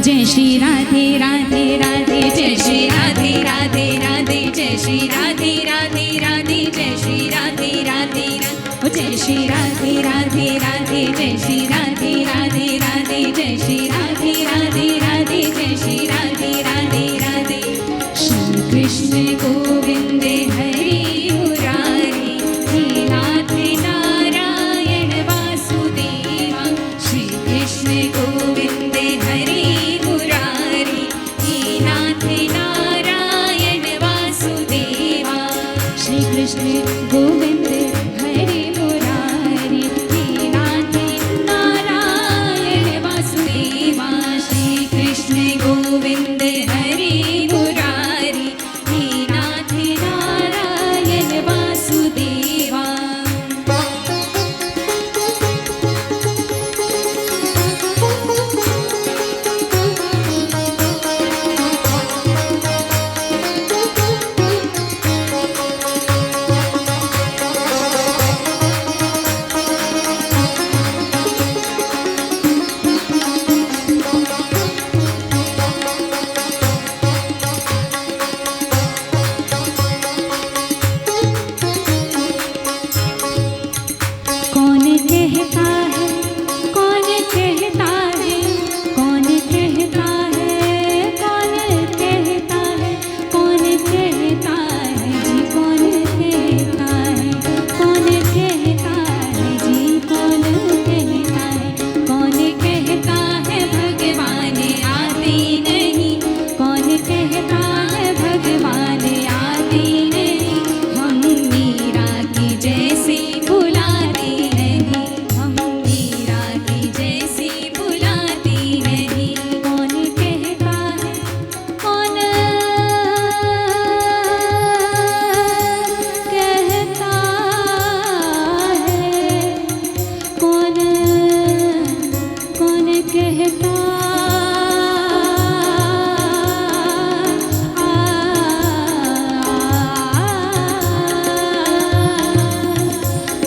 जय श्री राधे राधे राधे, जय श्री राधे राधे राधे, जय श्री राधे राधे राधे, जय श्री राधे राधे राधे, जय श्री राधे राधे राधे, जय श्री राधे राधे राधे, जय श्री राधे राधे राधे, जय श्री राधे राधे राधे। श्री कृष्ण गोविंद हरि मुरारी, हे नाथ नारायण वासुदेवा। श्री कृष्ण गोविंद हरि मुरारी, हे नाथ नारायण वासुदेवा। श्री कृष्ण गोविंद हरि मुरारी, हे नाथ नारायण वासुदेवा। श्री कृष्ण गोविंद हरि मुरारी, हे नाथ नारायण वासुदेवा। कौन कहता है, कौन कहता है, कौन कहता है, कौन कहता है, कौन कहता है जी, कौन कहता है, कौन कहता है जी, कौन कहता है, कौन कहता है भगवान आते नहीं, कौन कहता है भगवान आते नहीं। हम मीरा की जैसे बुलाते नहीं, हम मीरा की जैसे बुलाते नहीं। कौन कहता है, कौन कहता है, कौन कौन कहता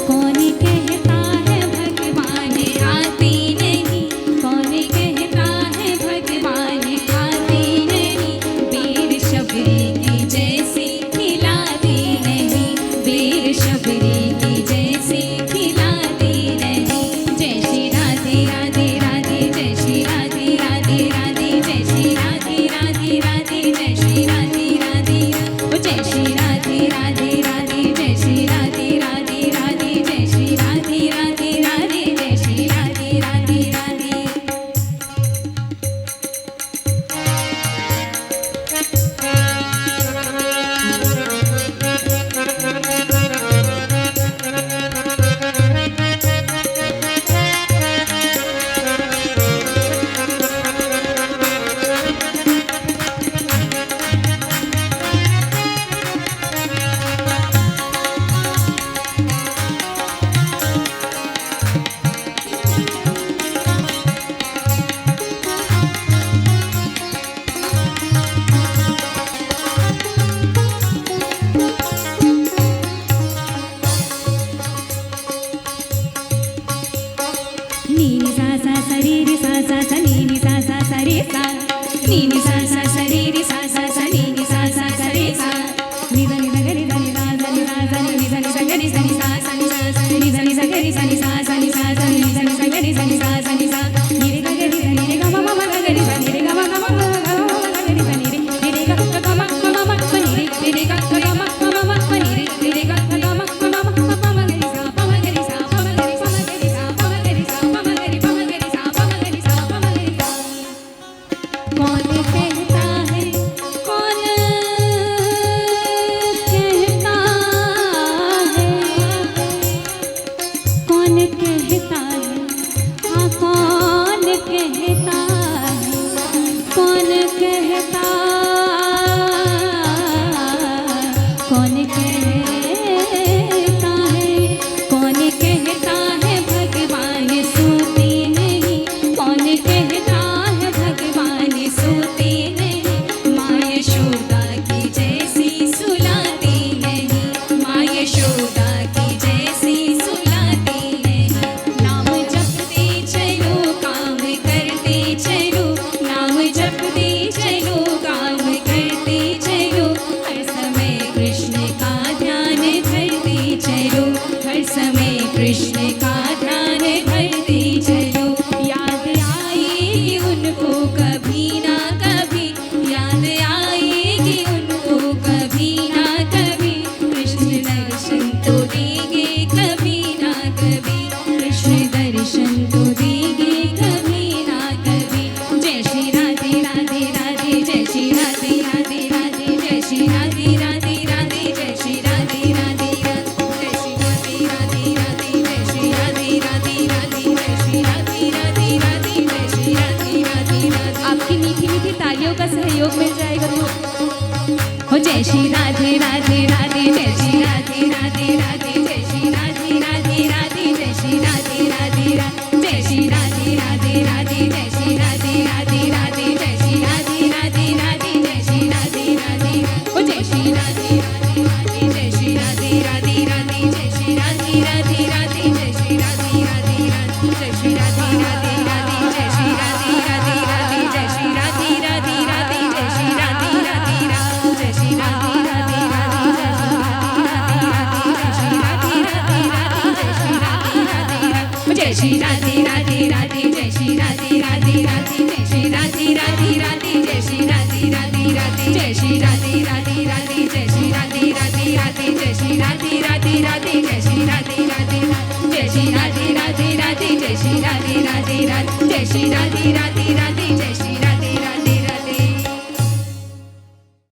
कौन कहता है भगवान आते नहीं, कौन कहता है भगवान आते नहीं। वीर शबरी की जैसे खिलाते नहीं, वीर शबरी की जैसे खिलाते नहीं। जय श्री राधे राधे राधे, जय श्री राधे राधे राधे, जय श्री राधे राधे राधे, जय श्री राधे राधे राधे, जय श्री राधे राधे राधे, जय श्री राधे राधे राधे, जय श्री राधे राधे राधे, जय श्री राधे राधे राधे। नी नी सा सा सा री री सा सा सा नी नी सा सा सा रे सा, नी नी सा सा सा री री सा सा सा नी नी सा सा सा रे सा। नी सा नी सा ग री सा नी सा सा नी सा सा नी सा नी सा ग री सा नी सा सा नी सा सा नी सा नी सा ग री सा नी सा सा नी सा सा नी सा नी सा ग री सा नी सा सा नी सा। नी रे ग ग री सा नी रे ग म म म ग री सा नी रे ग म ग म ग ग म ग ग री सा नी रे नी रे ग ग ग म म म म नी रे नी रे ग ग ग म म म म नी रे नी रे ग ग ग म म म म प म ग री सा प म ग री सा प म ग री सा प म ग री सा प म ग री सा प म ग री प म ग री सा प म ग री सा प म ग री सा। कौन कहता है, कौन कहता है, कौन कहता है, हाँ कौन कहता है, कौन कहता, कौन कहता है, कौन कहता है भगवान सोते नहीं, कौन कहता है भगवान सोते नहीं। माँ यशोदा की जैसी सुलाते नहीं, माँ यशोदा की जैसी सुलाते नहीं। नाम जपते चलो काम करते जय श्री राधे राधे राधे जय श्री राधे राधे राधे जय श्री राधे राधे राधे जय श्री राधे राधे राधे जय श्री राधे राधे राधे जय श्री राधे राधे राधे जय श्री राधे राधे राधे जय श्री राधे राधे ओ जय श्री राधे राधे राधे जय श्री राधे राधे राधे जय श्री राधे राधे राधे जय श्री राधे राधे राधे जय श्री राधे राधे राधे जय श्री राधे राधे राधे जय श्री राधे राधे राधे जय श्री राधे राधे राधे जय श्री राधे राधे राधे जय श्री राधे राधे राधे जय श्री राधे राधे राधे जय श्री राधे राधे राधे जय श्री राधे राधे राधे जय श्री राधे राधे राधे जय श्री राधे राधे